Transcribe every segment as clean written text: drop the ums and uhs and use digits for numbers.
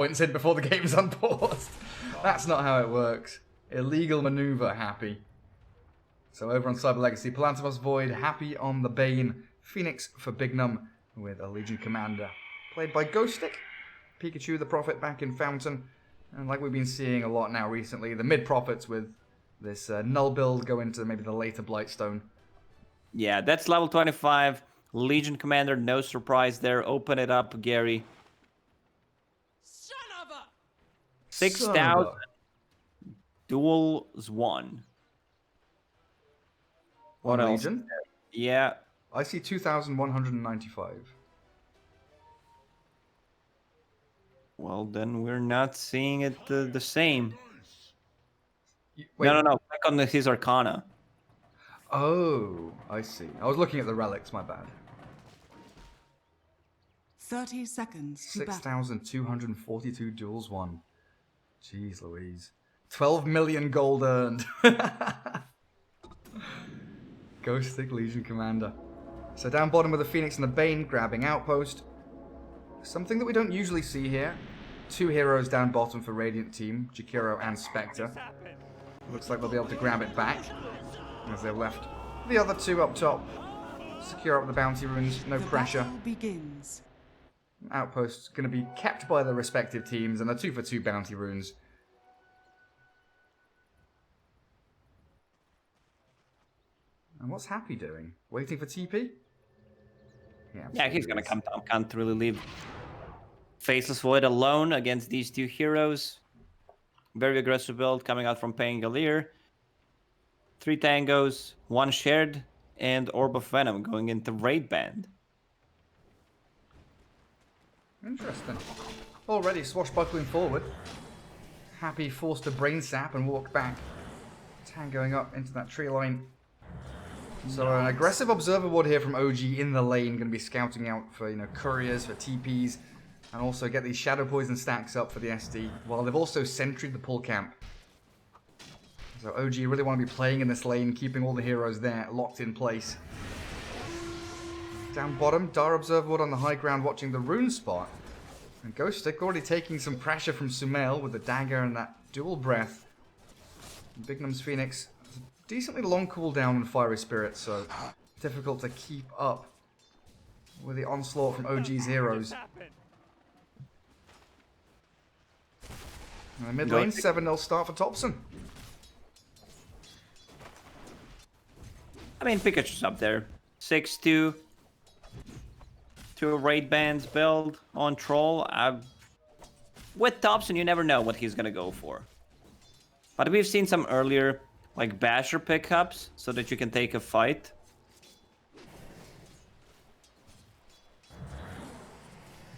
points in before the game's unpaused. That's not how it works. Illegal maneuver, Happy. So over on Cyber Legacy, Palantimos Void, Happy on the Bane, Phoenix for Bignum with a Legion Commander. Played by Ghoststick, Pikachu the Prophet back in Fountain, and like we've been seeing a lot now recently, the mid-Prophets with this Null build go into maybe the later Blightstone. Yeah, that's level 25. Legion Commander, no surprise there. Open it up, Gary. 6,000. Duels 1. What else? Legion? Yeah. I see 2,195. Well, then we're not seeing it the same. Wait. No. Click on his Arcana. Oh, I see. I was looking at the relics, my bad. 30 seconds. 6,242 duels won. Jeez Louise. 12 million gold earned. Ghoststick Legion Commander. So down bottom with the Phoenix and the Bane grabbing Outpost. Something that we don't usually see here. 2 heroes down bottom for Radiant team, Jakiro and Spectre. Looks like they'll be able to grab it back, as they've left the other 2 up top. Secure up the bounty runes, no pressure. Begins. Outposts going to be kept by the respective teams, and the 2-for-2 bounty runes. And what's Happy doing? Waiting for TP? Yeah, he's gonna come down. Can't really leave Faceless Void alone against these 2 heroes. Very aggressive build coming out from Pangolier. 3 tangos, 1 shared, and Orb of Venom going into Raid Band. Interesting. Already swashbuckling forward. Happy forced to brain sap and walk back. Tangoing up into that tree line. So an aggressive observer ward here from OG in the lane, going to be scouting out for couriers, for TPs, and also get these Shadow Poison stacks up for the SD, while they've also sentryed the pull camp. So OG really want to be playing in this lane, keeping all the heroes there, locked in place. Down bottom, Dar Observer Ward on the high ground watching the rune spot. And Ghoststick already taking some pressure from Sumail with the dagger and that dual breath. And Bignum's Phoenix, decently long cooldown on Fiery Spirit, so difficult to keep up with the onslaught from OG's heroes. And the mid lane, 7-0 start for Thompson. I mean, Pikachu's up there. 6-2. 2 raid bands build on Troll. With Thompson, you never know what he's gonna go for. But we've seen some earlier, like Basher pickups, so that you can take a fight.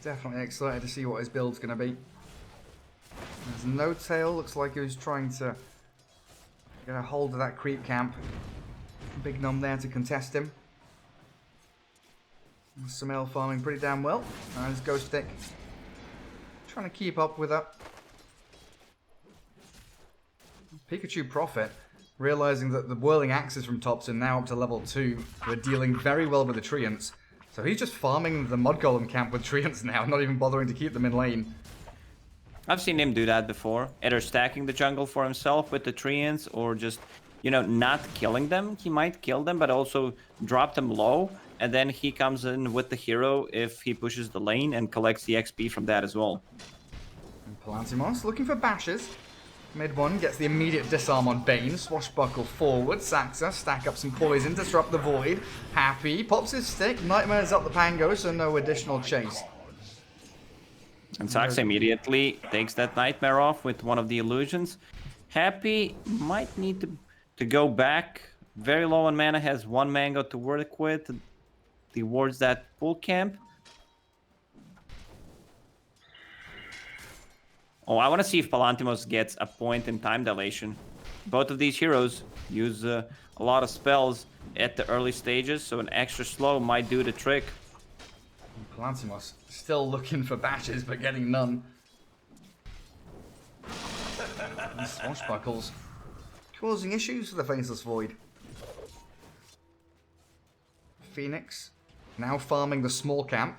Definitely excited to see what his build's gonna be. There's no tail. Looks like he was trying to get a hold of that creep camp. Big Num there to contest him. Sumail farming pretty damn well. There's Ghoststick trying to keep up with that. Pikachu Prophet realizing that the whirling axes from Thompson now up to level 2 were dealing very well with the Treants. So he's just farming the Mud Golem camp with Treants now, not even bothering to keep them in lane. I've seen him do that before. Either stacking the jungle for himself with the Treants or just, not killing them. He might kill them, but also drop them low. And then he comes in with the hero if he pushes the lane and collects the XP from that as well. And Palantimos looking for bashes. Mid one gets the immediate disarm on Bane. Swashbuckle forward. Saxa stack up some poison. Disrupt the void. Happy pops his stick. Nightmares up the Pango, so no additional chase. And Saxa immediately takes that Nightmare off with one of the illusions. Happy might need to go back. Very low on mana. Has 1 mango to work with. Towards that pull camp. Oh, I want to see if Palantimos gets a point in time dilation. Both of these heroes use a lot of spells at the early stages, so an extra slow might do the trick. Palantimos still looking for bashes, but getting none. And Swashbuckles causing issues for the Faceless Void. Phoenix now farming the small camp.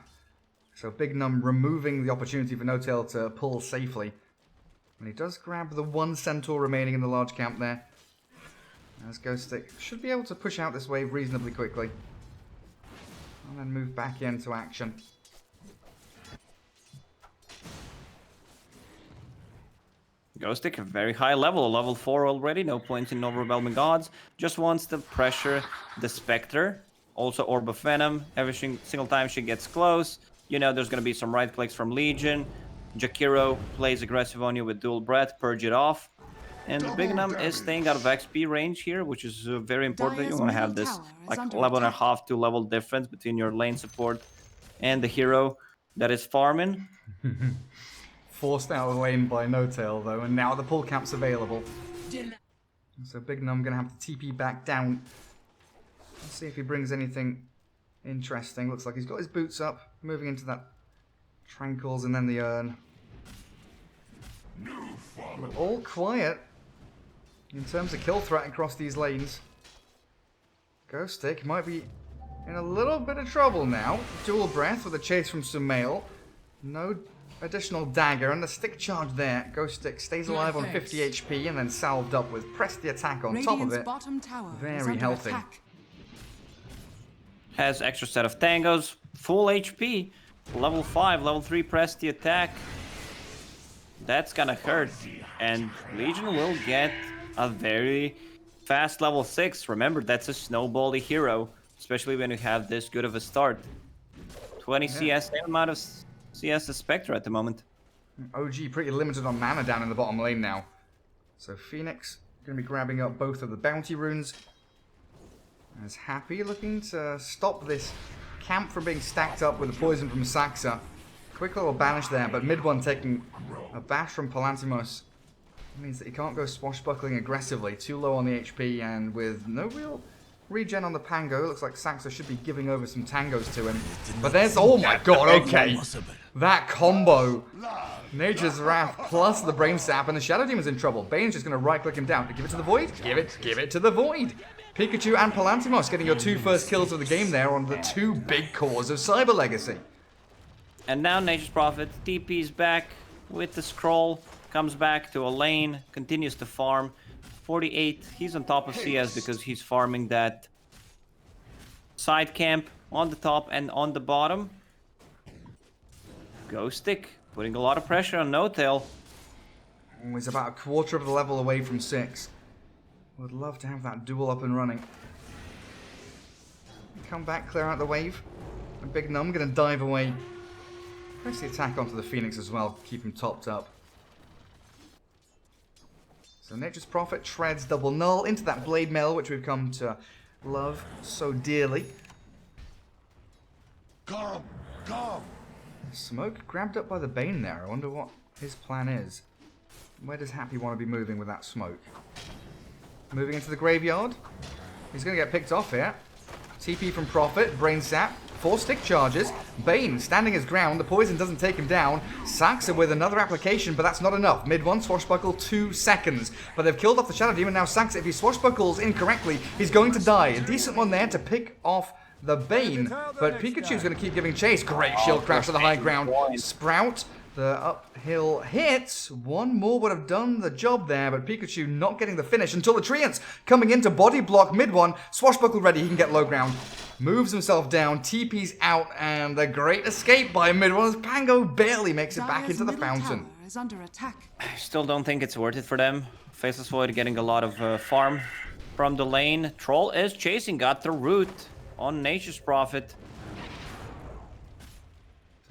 So Big Num removing the opportunity for No-Tail to pull safely. And he does grab the one Centaur remaining in the large camp there. As Ghost Stick should be able to push out this wave reasonably quickly. And then move back into action. Ghost Stick, a very high level, level 4 already, no points in overwhelming odds. Just wants to pressure the Spectre. Also Orb of Venom, every single time she gets close. You know there's going to be some right clicks from Legion. Jakiro plays aggressive on you with Dual Breath, purge it off. And Big Num is staying out of XP range here, which is very important. You want to have this like level and a half to level difference between your lane support and the hero that is farming. Forced out of the lane by No-Tail though, and now the pull camp's available. So Big Num gonna have to TP back down. Let's see if he brings anything interesting. Looks like he's got his boots up, moving into that Tranquils and then the urn. But all quiet in terms of kill threat across these lanes. Ghost Stick might be in a little bit of trouble now. Dual Breath with a chase from Sumail. No additional dagger and the stick charge there. Ghost Stick stays alive on 50 HP and then salved up with press the attack on top of it. Very healthy. Has extra set of tangos, full HP, level 5, level 3 press the attack. That's gonna hurt, and Legion will get a very fast level 6. Remember, that's a snowbally hero, especially when you have this good of a start. 20 CS, same amount of CS as Spectre at the moment. OG pretty limited on mana down in the bottom lane now. So Phoenix going to be grabbing up both of the bounty runes. As Happy looking to stop this camp from being stacked up with the poison from Saxa. Quick little banish there, but mid one taking a bash from Palantimos means that he can't go swashbuckling aggressively. Too low on the HP and with no real regen on the Pango. It looks like Saxa should be giving over some tangos to him. But there's, oh my god, okay. That combo. Nature's Wrath plus the Brain Sap, and the Shadow Demon's in trouble. Bane's just going to right-click him down. Give it to the Void? Give it to the Void. Pikachu and Palantimos getting your two first kills of the game there on the two big cores of Cyber Legacy. And now Nature's Prophet TP's back with the scroll, comes back to a lane, continues to farm. 48, he's on top of CS because he's farming that side camp on the top and on the bottom. Ghost Stick, putting a lot of pressure on No-Tail. He's about a quarter of the level away from 6. Would love to have that duel up and running. Come back, clear out the wave. And Big Num gonna dive away. Press the attack onto the Phoenix as well, keep him topped up. So Nature's Prophet treads double null into that Blade Mail, which we've come to love so dearly. Come! Smoke grabbed up by the Bane there. I wonder what his plan is. Where does Happy want to be moving with that smoke? Moving into the graveyard. He's going to get picked off here. TP from Prophet, Brain Sap, 4 stick charges. Bane standing his ground. The poison doesn't take him down. Saxa with another application, but that's not enough. Mid 1, swashbuckle, 2 seconds. But they've killed off the Shadow Demon. Now Saxa, if he swashbuckles incorrectly, he's going to die. A decent one there to pick off the Bane. But Pikachu's going to keep giving chase. Great shield crash to the high ground. Sprout, the uphill hits. One more would have done the job there, but Pikachu not getting the finish until the Treants coming in to body block mid 1. Swashbuckle ready, he can get low ground. Moves himself down, TP's out, and the great escape by mid 1 as Pango barely makes it back into the fountain. Is under attack. I still don't think it's worth it for them. Faceless Void getting a lot of farm from the lane. Troll is chasing, got the root on Nature's Prophet.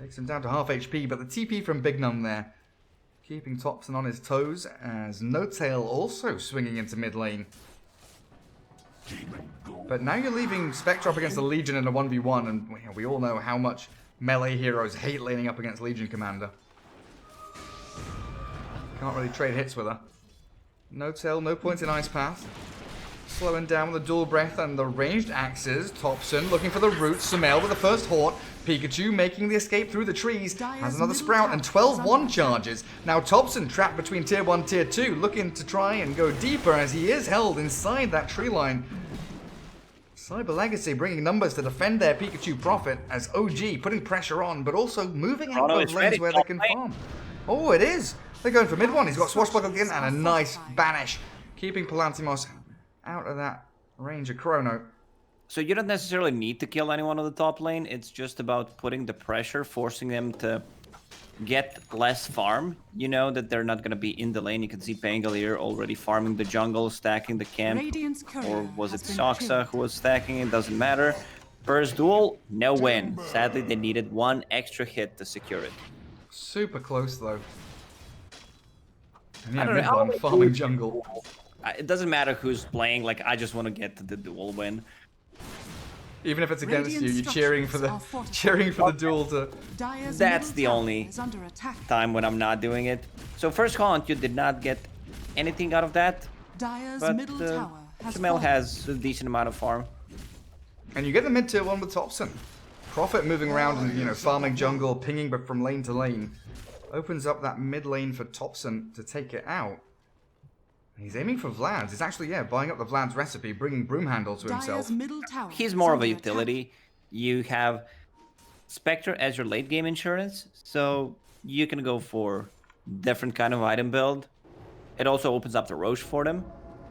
Takes him down to half HP, but the TP from Big Num there. Keeping Topson on his toes as No-Tail also swinging into mid lane. But now you're leaving Spectre up against the Legion in a 1v1, and we all know how much melee heroes hate laning up against Legion Commander. Can't really trade hits with her. No-Tail, no points in Ice Path. Slowing down with the dual breath and the ranged axes. Topson looking for the root. Sumail with the first haunt. Pikachu making the escape through the trees. Has another sprout and 12-1 charges. Now Topson trapped between tier 1 tier 2. Looking to try and go deeper as he is held inside that tree line. Cyber Legacy bringing numbers to defend their Pikachu Prophet as OG putting pressure on, but also moving out Chrono of is lanes ready, where they can top lane. farm. Oh, it is. They're going for mid one. He's got Swashbuckle again and a nice banish, keeping Palantimos out of that range of Chrono. So you don't necessarily need to kill anyone on the top lane. It's just about putting the pressure, forcing them to get less farm. You know that they're not going to be in the lane. You can see Pangolier already farming the jungle, stacking the camp. Radiant's Or courier was it has been Soxa killed. who was stacking it? Doesn't matter. First duel, no win. Sadly, they needed one extra hit to secure it. Super close though. And I yeah, don't mid know. one, farming jungle. It doesn't matter who's playing. Like, I just want to get to the duel win. Even if it's against you, Radiant you're cheering for the structures are duel to. Dyer's That's middle the tower only is under attack. time when I'm not doing it. So first hunt, you did not get anything out of that. Dyer's But middle tower has Sumail fallen. has a decent amount of farm. And you get the mid tier one with Thompson. Prophet moving around and farming jungle, pinging but from lane to lane. Opens up that mid lane for Thompson to take it out. He's aiming for Vlad's. He's actually, buying up the Vlad's recipe, bringing Broom Handle to himself. Dyer's middle tower He's is more of a under attack. utility. You have Spectre as your late game insurance, so you can go for different kind of item build. It also opens up the Roche for them.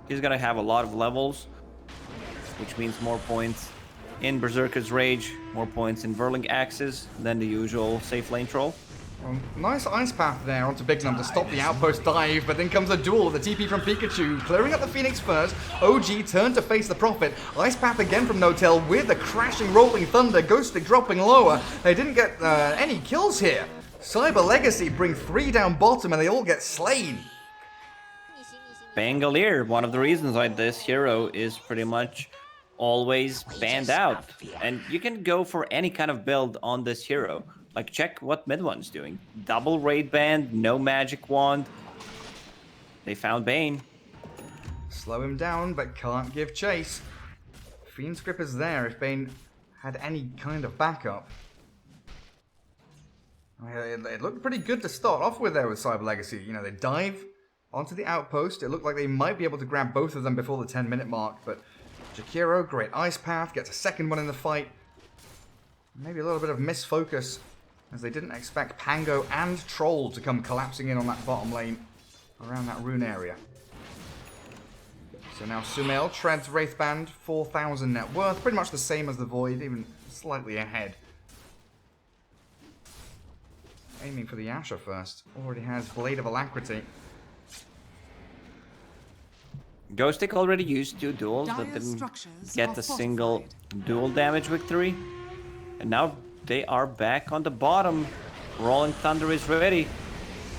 He's gonna have a lot of levels, which means more points in Berserker's Rage, more points in Whirling Axes than the usual safe lane troll. Nice ice path there onto Big Num to stop the outpost dive, but then comes a duel with the TP from Pikachu, clearing up the Phoenix first. OG turned to face the Prophet. Ice path again from No-Tail with the crashing rolling thunder, Ghostic dropping lower. They didn't get any kills here. Cyber Legacy bring 3 down bottom and they all get slain. Pangolier, one of the reasons why this hero is pretty much always banned out. And you can go for any kind of build on this hero. Like, check what mid one's doing. Double raid band, no magic wand. They found Bane. Slow him down, but can't give chase. Fiend's Grip is there if Bane had any kind of backup. It looked pretty good to start off with there with Cyber Legacy. You know, they dive onto the outpost. It looked like they might be able to grab both of them before the 10-minute mark, but Jakiro, great ice path, gets a second one in the fight. Maybe a little bit of misfocus, as they didn't expect Pango and Troll to come collapsing in on that bottom lane around that rune area. So now Sumail treads Wraithband, 4,000 net worth, pretty much the same as the Void, even slightly ahead. Aiming for the Asher first. Already has Blade of Alacrity. Ghostic already used 2 duels, but Dyer's didn't structures get are the single fortified. duel damage victory. And now they are back on the bottom. Rolling Thunder is ready.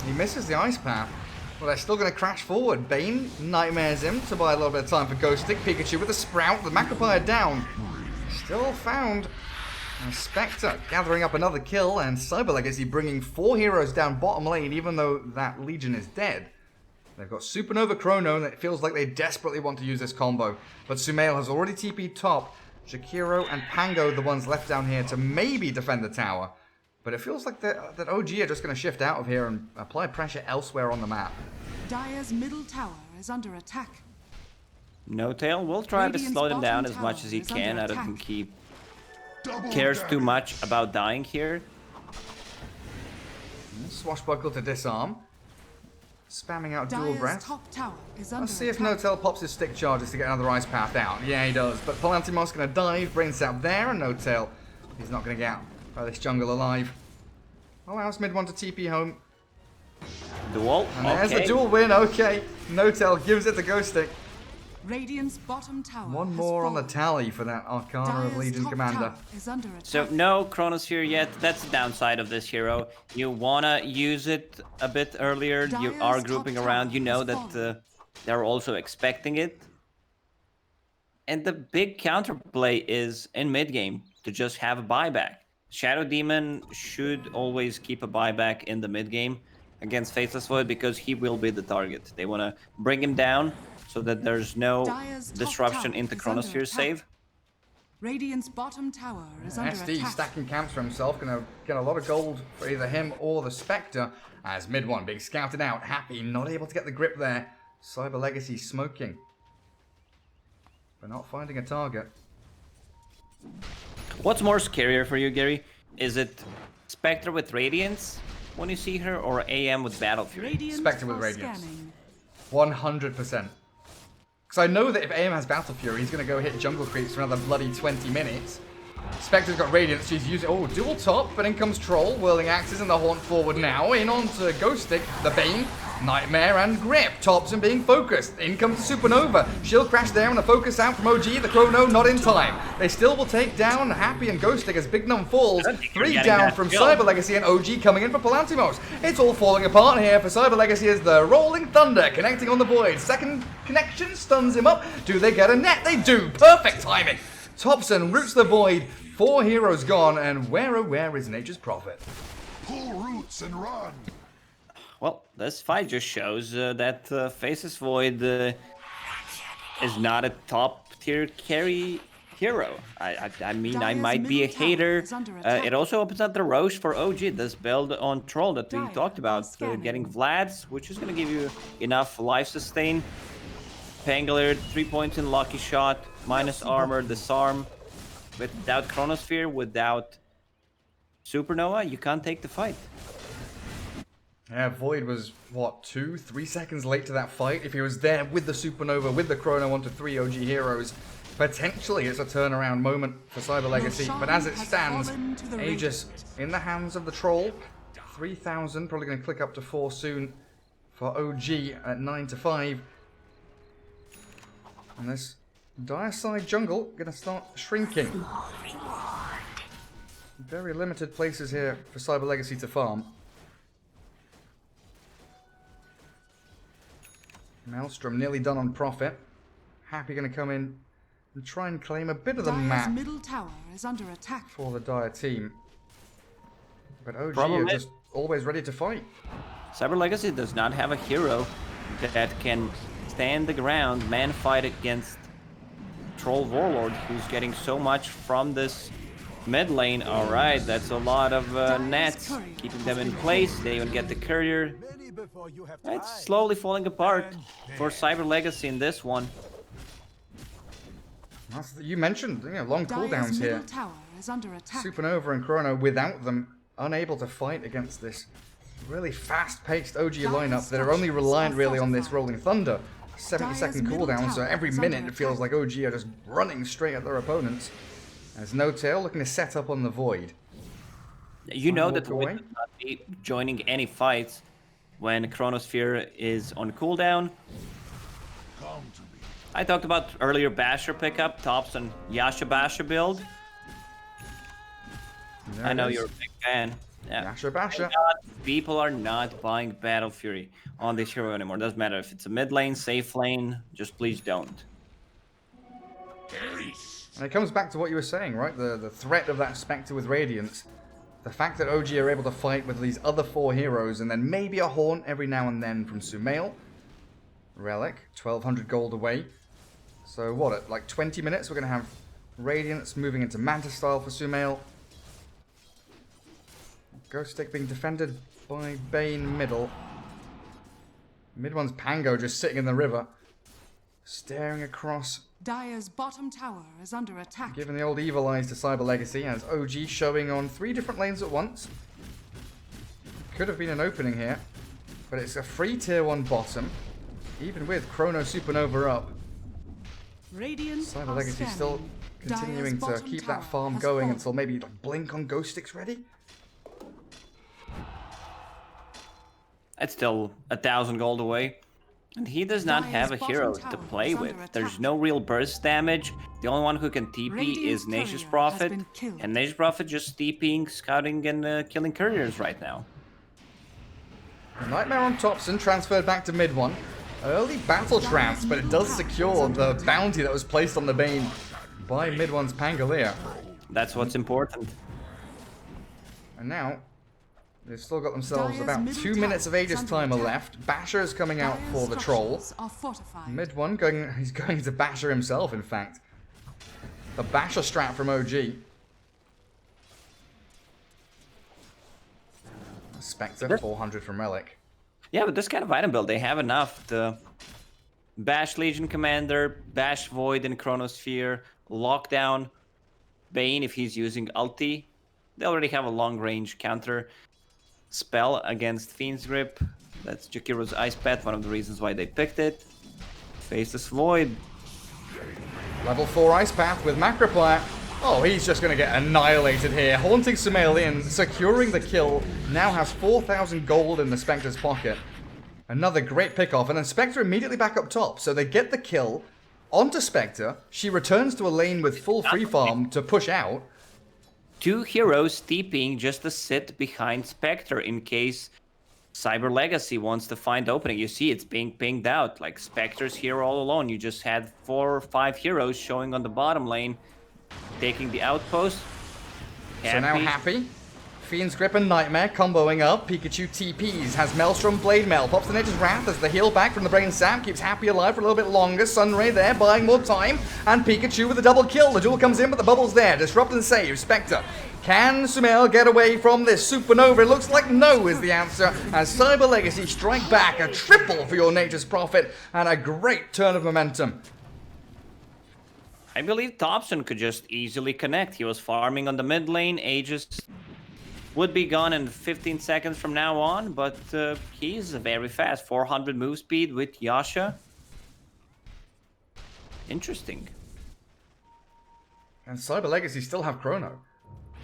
He misses the ice path. Well, they're still going to crash forward. Bane nightmares him to buy a little bit of time for Ghostic. Pikachu with a Sprout, the Macropire down. Still found. And Spectre gathering up another kill, and Cyber Legacy bringing 4 heroes down bottom lane, even though that Legion is dead. They've got Supernova Chrono, and it feels like they desperately want to use this combo. But Sumail has already TP'd top. Shakiro and Pango, the ones left down here to maybe defend the tower. But it feels like that OG are just going to shift out of here and apply pressure elsewhere on the map. Dyer's middle tower is under attack. No-Tail will try to Radiant's slow them down bottom as much tower as he is can. under I don't attack. think he cares too much about dying here. Swashbuckle to disarm. Spamming out dual Dyer's breath. top tower is under Let's see if attack. No-Tail pops his stick charges to get another ice path out. Yeah, he does. But Palantimos going to dive, Brain Sap there, and No-Tail. He's not going to get out by this jungle alive. Allows mid one to TP home. Duel. And there's Okay. the dual win. Okay. No-Tail gives it to Ghostic. Radiant's bottom tower One has more on the fallen. tally for that Arcana of Dyer's Legion top Commander. tower is under attack. So no Chronos here yet. That's the downside of this hero. You wanna use it a bit earlier. You Dyer's are top grouping tower around. You know has that fallen. they're also expecting it. And the big counterplay is in mid game to just have a buyback. Shadow Demon should always keep a buyback in the mid game against Faceless Void because he will be the target. They wanna bring him down so that there's no Dyer's top disruption tower into is under Chronosphere's attack. save. Radiant's bottom tower is under SD attack. stacking camps for himself, gonna get a lot of gold for either him or the Spectre. As mid one being scouted out, Happy not able to get the grip there. Cyber Legacy smoking, but not finding a target. What's more scarier for you, Gary? Is it Spectre with Radiance when you see her, or AM with Battle Fury? Radiant Spectre with are Radiance. scanning. 100%. Because I know that if AM has Battle Fury, he's going to go hit jungle creeps for another bloody 20 minutes. Spectre's got Radiance, she's using... Oh, dual top, but in comes Troll, whirling axes and the Haunt forward now. In onto Ghost Stick, the Bane, Nightmare and Grip. Thompson being focused. In comes the Supernova. Shield crash there and a focus out from OG. The Chrono not in time. They still will take down Happy and Ghost Stick as Big Num falls. 3 down from Cyber Legacy and OG coming in for Palantimos. It's all falling apart here for Cyber Legacy as the Rolling Thunder connecting on the Void. Second connection stuns him up. Do they get a net? They do. Perfect timing. Thompson roots the Void. 4 heroes gone, and where oh where is Nature's Prophet? Pull roots and run. Well, this fight just shows that Faceless Void is not a top-tier carry hero. I mean, I Dire's might be a middle tower hater. is under attack. It also opens up the Roche for OG, this build on Troll that we Dire talked about. scanning. Getting Vlad's, which is going to give you enough life sustain. Pangolier, 3 points in Lucky Shot, minus armor, disarm. Without Chronosphere, without Supernova, you can't take the fight. Yeah, Void was, what, 2-3 seconds late to that fight? If he was there with the Supernova, with the Chrono onto 3 OG heroes, potentially it's a turnaround moment for Cyber Legacy. But as it stands, Aegis in the hands of the Troll. 3,000, probably going to click up to 4 soon for OG at 9-5. And this Dire side jungle going to start shrinking. Very limited places here for Cyber Legacy to farm. Maelstrom nearly done on profit. Happy going to come in and try and claim a bit of the Dire's map middle tower is under attack. for the Dire team. But OG Problem are is- just always ready to fight. Cyber Legacy does not have a hero that can stand the ground, man fight against Troll Warlord, who's getting so much from this mid lane. Alright, that's a lot of nets, keeping them in place. They even get the courier. It's slowly falling apart for Cyber Legacy in this one. You mentioned, long Dire's cooldowns middle here. tower is under attack. Supernova and Chrono, without them, unable to fight against this really fast-paced OG lineup that are only reliant really on this Rolling Thunder. 70-second middle cooldown, so tower every is under minute it feels attack. like OG are just running straight at their opponents. There's No Tail looking to set up on the Void. You know Walk that the away. Void will not be joining any fights when Chronosphere is on cooldown. Come to me. I talked about earlier Basher pickup, Tops and Yasha Basher build. There I it know is. you're a big fan. Yeah. Basher Basher. People are not buying Battle Fury on this hero anymore. Doesn't matter if it's a mid lane, safe lane, just please don't. And it comes back to what you were saying, right? The threat of that Spectre with Radiance. The fact that OG are able to fight with these other 4 heroes, and then maybe a Haunt every now and then from Sumail. Relic, 1,200 gold away. So what, at like 20 minutes we're going to have Radiance moving into Manta style for Sumail. Ghost Stick being defended by Bane middle. Mid one's Pango just sitting in the river. Staring across, Dire's bottom tower is under attack. giving the old evil eyes to Cyber Legacy as OG showing on 3 different lanes at once. Could have been an opening here, but it's a free tier 1 bottom. Even with Chrono Supernova up, Radiant Cyber are Legacy still scanning. continuing Dire's to bottom keep that tower farm has going fallen. until maybe like Blink on Ghost Stick's ready. It's still 1,000 gold away. And he does not Dire's have a bottom hero tower to is play under with. There's attack. no real burst damage. The only one who can TP Radiant's is Nature's courier Prophet. has been killed. And Nature's Prophet just TPing, scouting, and killing couriers right now. Nightmare on Thompson transferred back to mid one. Early battle trance, but it does secure the bounty that was placed on the Bane by mid one's Pangolier. That's what's important. And now, they've still got themselves Dire's about middle 2 minutes of tower Aegis is under timer attack. left. Basher is coming out Dire's for the Troll. structures are fortified. Mid one, he's going to Basher himself, in fact. The Basher strat from OG. Spectre, 400 from Relic. Yeah, but this kind of item build, they have enough. The Bash Legion Commander, Bash Void in Chronosphere, Lockdown. Bane, if he's using ulti, they already have a long-range counter spell against Fiend's Grip. That's Jakiro's Ice Pet, one of the reasons why they picked it. Faceless Void. Level 4 Ice Path with Macroplayer. Oh, he's just going to get annihilated here. Haunting Sumail in, securing the kill. Now has 4,000 gold in the Spectre's pocket. Another great pickoff, and then Spectre immediately back up top. So they get the kill onto Spectre. She returns to a lane with full free farm to push out. 2 heroes TPing just to sit behind Spectre in case Cyber Legacy wants to find opening. You see it's being pinged out. Like, Spectre's here all alone. You just had 4 or 5 heroes showing on the bottom lane, taking the outpost. So now Happy. Fiend's Grip and Nightmare comboing up. Pikachu TPs, has Maelstrom Blade Mail, pops the Nature's Wrath as the heal back from the Brain Sap, keeps Happy alive for a little bit longer. Sunray there, buying more time, and Pikachu with a double kill. The duel comes in, but the bubble's there. Disrupt and save. Spectre. Can Sumail get away from this supernova? It looks like no is the answer, as Cyber Legacy strike back. A triple for your Nature's Prophet, and a great turn of momentum. I believe Thompson could just easily connect. He was farming on the mid lane. Aegis would be gone in 15 seconds from now on, but he's very fast. 400 move speed with Yasha. Interesting. And Cyber Legacy still have Chrono.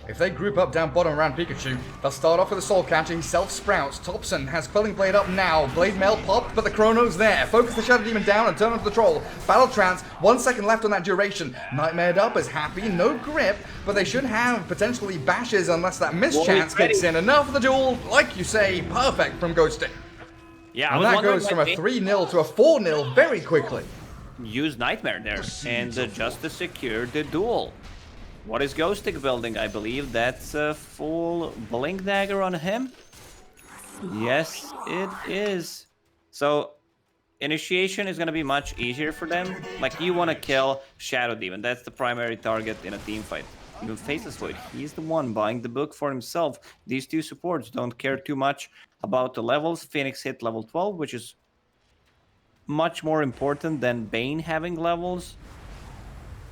If they group up down bottom around Pikachu, they'll start off with a Soul Catcher. He self-sprouts. Thompson has Quelling Blade up now. Blade Mail popped, but the Chrono's there. Focus the Shadow Demon down and turn onto the Troll. Battle Trance, 1 second left on that duration. Nightmared up is Happy. No grip, but they should have potentially bashes unless that mischance kicks in. Enough of the duel, like you say, perfect from Ghosting. Yeah, and that goes from a 3-0 to a 4-0 very quickly. Use Nightmare there, and just to secure the duel. What is Ghostic building? I believe that's a full Blink Dagger on him. Yes, it is. So, initiation is going to be much easier for them. Like, you want to kill Shadow Demon. That's the primary target in a team fight. Even Faceless Void, he's the one buying the book for himself. These 2 supports don't care too much about the levels. Phoenix hit level 12, which is much more important than Bane having levels.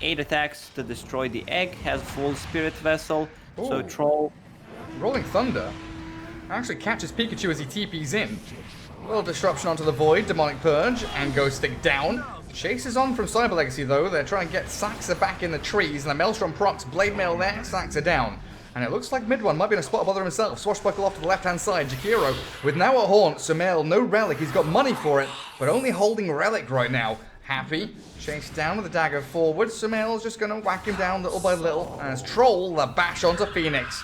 8 attacks to destroy the egg, has full Spirit Vessel, so Troll. Rolling Thunder actually catches Pikachu as he TPs in. A little disruption onto the Void, Demonic Purge, and Ghostic down. Chases on from Cyber Legacy though, they're trying to get Saxa back in the trees, and the Maelstrom procs, Blade Mail there, Saxa down. And it looks like mid one might be in a spot to bother himself. Swashbuckle off to the left-hand side. Jakiro with now a Haunt. Sumail, no Relic. He's got money for it, but only holding Relic right now. Happy. Chased down with a dagger forward. Sumail's just going to whack him down little by little. And as Troll, the bash onto Phoenix.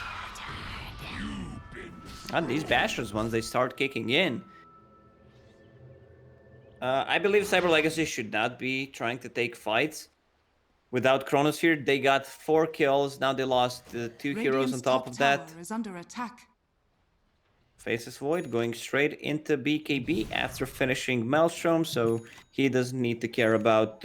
And these bashers, once they start kicking in. I believe Cyber Legacy should not be trying to take fights. Without Chronosphere, they got 4 kills. Now they lost 2 heroes on top of that. Is under attack. Faceless Void going straight into BKB after finishing Maelstrom, so he doesn't need to care about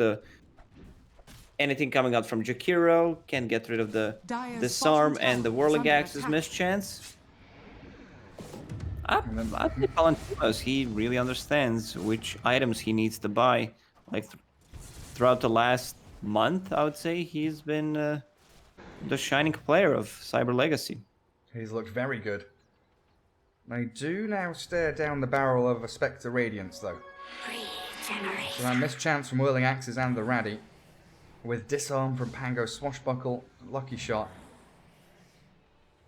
anything coming out from Jakiro. Can get rid of the Disarm and the Whirling Axe's mischance. I think Valentimos, he really understands which items he needs to buy. Like throughout the last month, I would say he's been the shining player of Cyber Legacy. He's looked very good. They do now stare down the barrel of a Spectre Radiance, though. So that mischance from Whirling Axes and the Raddy, with Disarm from Pango, Swashbuckle, Lucky Shot.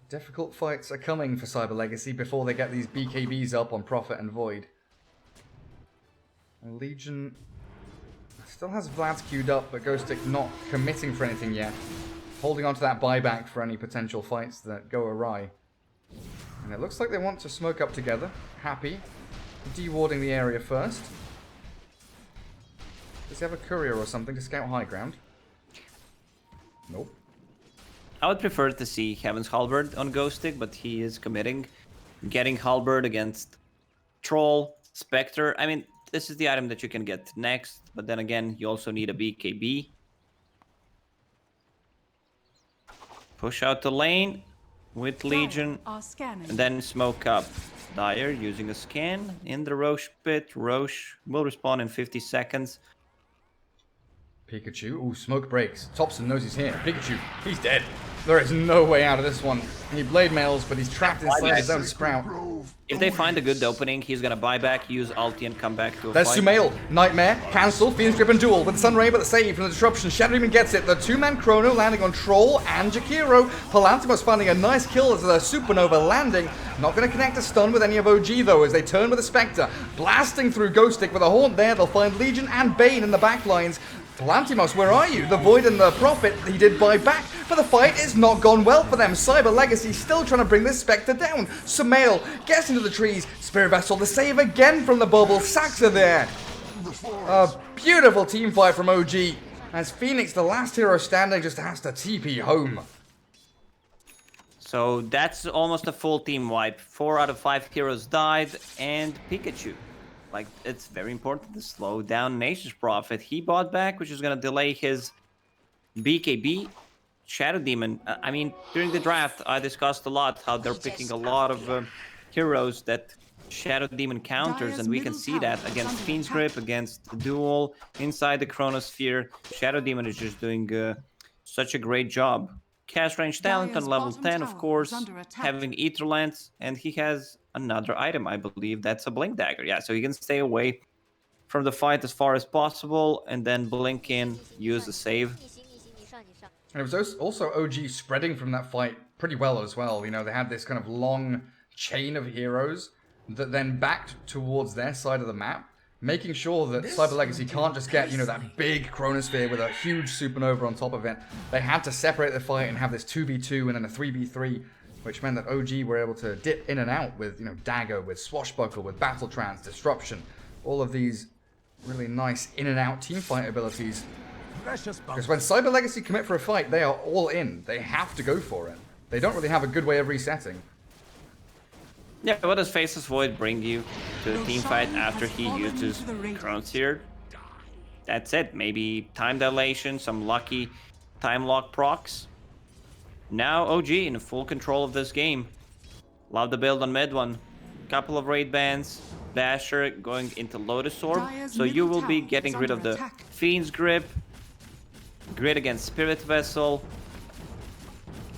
Difficult fights are coming for Cyber Legacy before they get these BKBs up on Prophet and Void. And Legion still has Vlad's queued up, but Ghostic not committing for anything yet. Holding on to that buyback for any potential fights that go awry. And it looks like they want to smoke up together. Happy. De-warding the area first. Does he have a courier or something to scout high ground? Nope. I would prefer to see Heaven's Halberd on Ghostic, but he is committing. Getting Halberd against Troll, Spectre. I mean, this is the item that you can get next, but then again, you also need a BKB. Push out the lane with Legion, and then smoke up. Dire using a scan in the Roche pit. Roche will respawn in 50 seconds. Pikachu. Ooh, smoke breaks. Thompson knows he's here. Pikachu, he's dead. There is no way out of this one. He blade mails, but he's trapped inside his own sprout. If they find a good opening, he's gonna buy back, use ulti, and come back to a There's fight. Sumail. Nightmare. Cancel. Phoenix Grip and Duel. With Sunray, but the save from the disruption. Shadow Demon gets it. The two-man Chrono landing on Troll and Jakiro. Palantimos finding a nice kill as the Supernova landing. Not going to connect a stun with any of OG, though, as they turn with a Spectre. Blasting through Ghost Stick with a Haunt there. They'll find Legion and Bane in the back lines. Palantimos, where are you? The Void and the Prophet, he did buy back, but the fight is not gone well for them. Cyber Legacy still trying to bring this Spectre down. Sumail gets into the trees. Spirit Vessel, the save again from the bubble. Saxa there. A beautiful team fight from OG, as Phoenix, the last hero standing, just has to TP home. So that's almost a full team wipe. 4 out of 5 heroes died, and Pikachu. Like, it's very important to slow down Nature's Prophet. He bought back, which is going to delay his BKB. Shadow Demon. I mean, during the draft, I discussed a lot how they're picking a lot of heroes that Shadow Demon counters, and we can see that against Fiend's Grip, against the Duel, inside the Chronosphere. Shadow Demon is just doing such a great job. Cast range talent on level 10, of course, having Ether Lance, and he has another item, I believe. That's a Blink Dagger. Yeah, so he can stay away from the fight as far as possible, and then blink in, use the save. And it was also OG spreading from that fight pretty well as well. You know, they had this kind of long chain of heroes that then backed towards their side of the map, making sure that Cyber Legacy can't just get, you know, that big Chronosphere with a huge Supernova on top of it. They had to separate the fight and have this 2v2 and then a 3v3, which meant that OG were able to dip in and out with, you know, Dagger, with Swashbuckle, with Battle Trance, Disruption, all of these really nice in and out teamfight abilities. Because when Cyber Legacy commit for a fight, they are all in. They have to go for it. They don't really have a good way of resetting. Yeah, what does Faceless Void bring you to the team fight after he uses Chronosphere? That's it. Maybe time dilation, some lucky time lock procs. Now OG in full control of this game. Love the build on mid one. Couple of raid bans. Dasher going into Lotus Orb. So you will be getting rid of the Fiend's Grip. Grid against Spirit Vessel.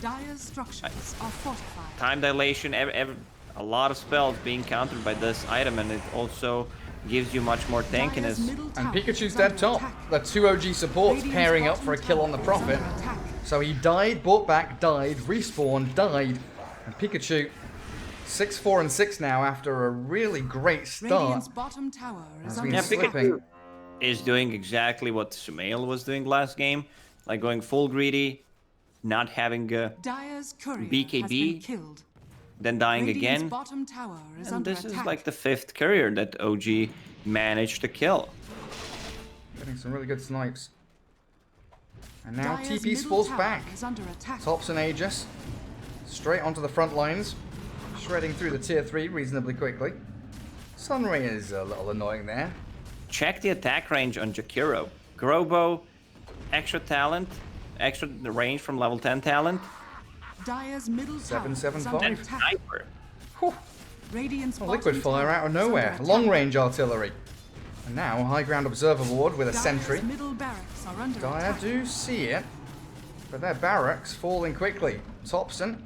Dire's structures are fortified. Time dilation. A lot of spells being countered by this item, and it also gives you much more tankiness. And Pikachu's dead top. The two OG supports pairing up for a kill on the Prophet. So he died, brought back, died, respawned, died. And Pikachu, 6-4 and 6 now after a really great start. Has been slipping. Is doing exactly what Sumail was doing last game, like going full greedy, not having a BKB, then dying again. And this is like the 5th courier that OG managed to kill. Getting some really good snipes. And now TP falls back. Thompson Aegis straight onto the front lines, shredding through the tier 3 reasonably quickly. Sunray is a little annoying there. Check the attack range on Jakiro. Grobo, extra talent, extra range from level 10 talent. 775. Sniper. Liquid fire out of nowhere. Long range artillery. And now high ground observer ward with a sentry. Dire do see it, but their barracks falling quickly. Thompson,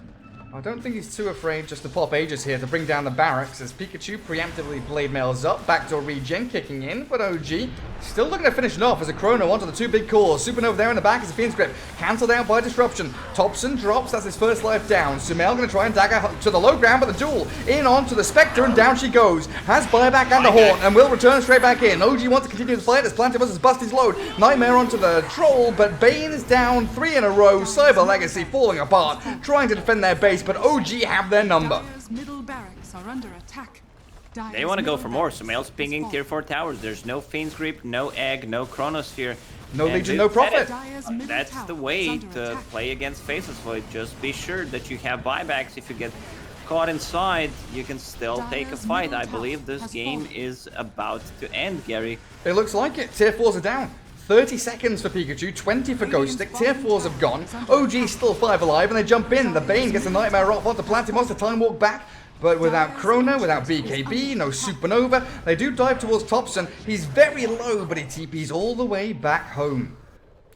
I don't think he's too afraid just to pop Aegis here to bring down the barracks as Pikachu preemptively blade mails up. Backdoor regen kicking in, but OG still looking to finish it off as a Chrono onto the 2 big cores. Supernova there in the back as a Fiend's Grip. Cancelled out by Disruption. Thompson drops, that's his first life down. Sumail going to try and dagger to the low ground, but the Duel in onto the Spectre and down she goes. Has buyback and the Haunt and will return straight back in. OG wants to continue the fight as Plantimus has busted his load. Nightmare onto the Troll, but Bane is down 3 in a row. Cyber Legacy falling apart, trying to defend their base, but OG have their number. They want to go for more. Sumail's pinging tier 4 towers. There's no Fiend's Grip, no Egg, no Chronosphere. No Legion, no Prophet. That's the way to play against Faceless Void. Just be sure that you have buybacks. If you get caught inside, you can still take a fight. I believe this game is about to end, Gary. It looks like it. Tier 4s are down. 30 seconds for Pikachu, 20 for Ghost Stick, tier 4s have gone, OG still 5 alive, and they jump in. The Bane gets a Nightmare off onto Plantimos to time walk back, but without Chrono, without BKB, no Supernova, they do dive towards Thompson. He's very low, but he TPs all the way back home.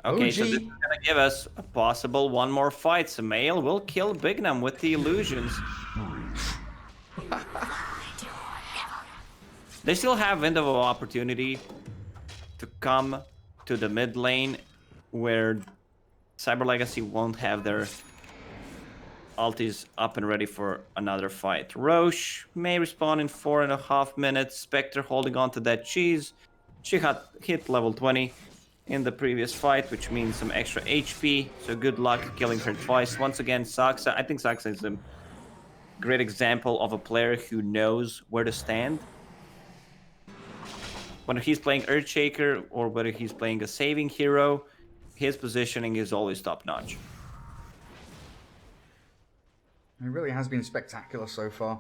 Okay, so OG. this is gonna give us a possible one more fight. Sumail will kill Bignam with the illusions. They still have window of opportunity to come to the mid lane where Cyber Legacy won't have their ultis up and ready for another fight. Roche may respawn in 4.5 minutes. Spectre holding on to that cheese. She had hit level 20 in the previous fight, which means some extra HP. So good luck killing her twice. Once again, Saksa. I think Saksa is a great example of a player who knows where to stand. Whether he's playing Earthshaker or whether he's playing a saving hero, his positioning is always top-notch. It really has been spectacular so far.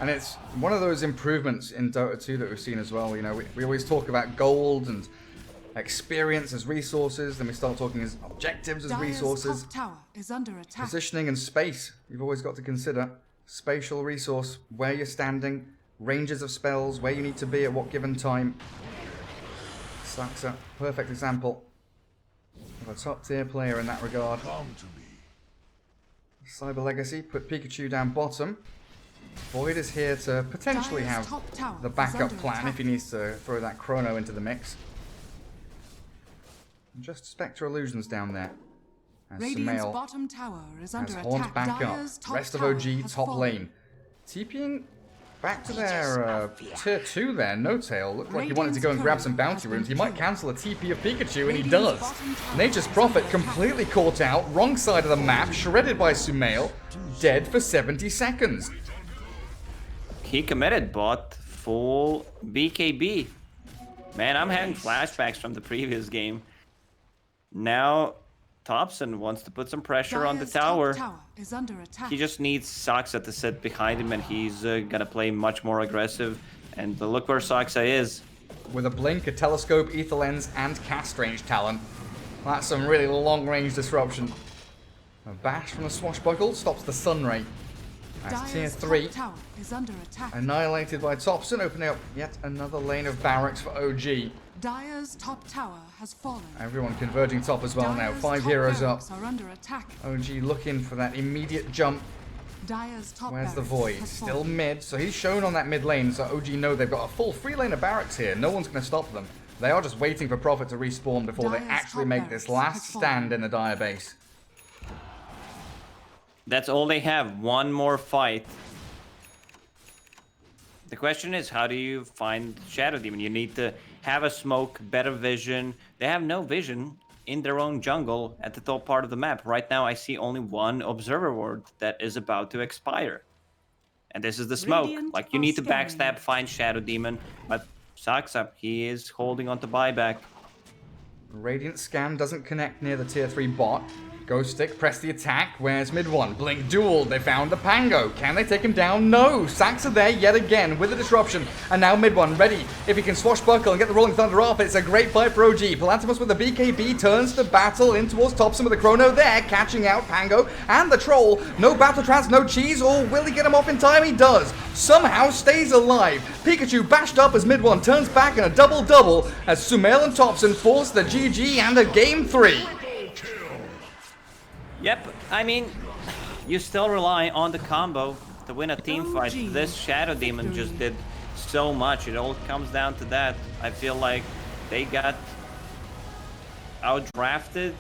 And it's one of those improvements in Dota 2 that we've seen as well. You know, we always talk about gold and experience as resources, then we start talking as objectives as Dire's resources. top tower is under attack. Positioning and space, you've always got to consider. Spatial resource, where you're standing, ranges of spells, where you need to be at what given time. Saksa, perfect example of a top tier player in that regard. Come to me. Cyber Legacy put Pikachu down bottom. Void is here to potentially Dire's have top tower the is backup under plan attack. if he needs to throw that Chrono into the mix. And just Spectre Illusions down there. As Radiant's Sumail bottom tower is has under Haunt attack. back Dire's up. top Rest of tower OG has top fallen. lane. TPing back to their tier 2 there. No Tail. Looked like he wanted to go and grab some bounty runes. He might cancel a TP of Pikachu, and he does. Nature's Prophet completely caught out. Wrong side of the map. Shredded by Sumail. Dead for 70 seconds. He committed bot full BKB. Man, I'm having flashbacks from the previous game. Now, Thompson wants to put some pressure on the Dire's top tower. tower is under attack. He just needs Saksa to sit behind him, and he's gonna play much more aggressive. And look where Saksa is. With a blink, a telescope, ether lens, and cast range talent. That's some really long range disruption. A bash from the swashbuckle stops the sun ray. That's tier Dire's 3. top tower is under attack. Annihilated by Thompson, opening up yet another lane of barracks for OG. Dire's top tower has fallen. Everyone converging top as well now. Dire's 5 top heroes up. barracks are under attack. OG looking for that immediate jump. Dire's top Where's the barracks Void? has Still fallen. mid, so he's shown on that mid lane, so OG know they've got a full free lane of barracks here. No one's going to stop them. They are just waiting for Prophet to respawn before they Dire's actually top make this barracks last has stand in the Dire base. That's all they have. One more fight. The question is, how do you find Shadow Demon? You need to have a smoke, better vision. They have no vision in their own jungle at the top part of the map. Right now, I see only one observer ward that is about to expire. And this is the smoke. Radiant Like, you are need to scanning. backstab, find Shadow Demon. But Saksa, he is holding on to buyback. Radiant Scan doesn't connect near the tier 3 bot. Ghost Stick, press the attack. Where's mid 1? Blink duel. They found the Pango. Can they take him down? No. Sax are there yet again with the disruption. And now mid 1 ready. If he can swashbuckle and get the Rolling Thunder off, it's a great fight for OG. Palantimus with the BKB turns to battle in towards Thompson with the Chrono there, catching out Pango and the Troll. No battle trance, no cheese, or will he get him off in time? He does. Somehow stays alive. Pikachu bashed up as mid 1 turns back in a double-double as Sumail and Thompson force the GG and a game 3. Yep, I mean, you still rely on the combo to win a team fight. OG This Shadow Demon just did so much. It all comes down to that. I feel like they got outdrafted